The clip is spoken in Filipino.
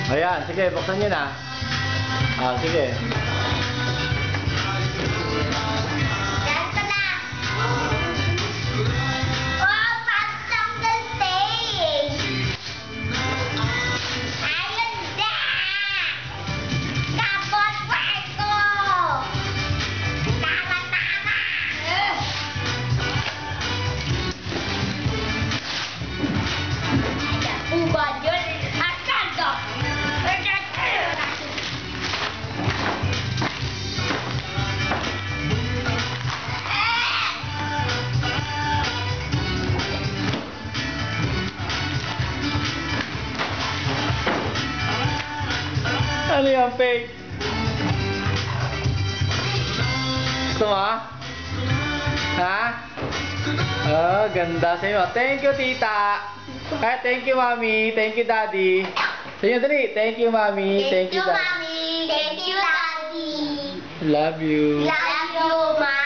Ayan, sige, buksan nyo na. Ah, sige. Ganito na. Oh, pasang galing. Ayun na. Kapot ko. Tama. Ubad yun. Asado. Ano yung fake? Gusto mo? Ha? Oh, ganda sa'yo. Thank you, tita. Ay, thank you, mami. Thank you, daddy. Sa'yo, dali. Thank you, mami. Thank you, daddy. Mommy. Thank you, Daddy. Love you. Love you, Mommy.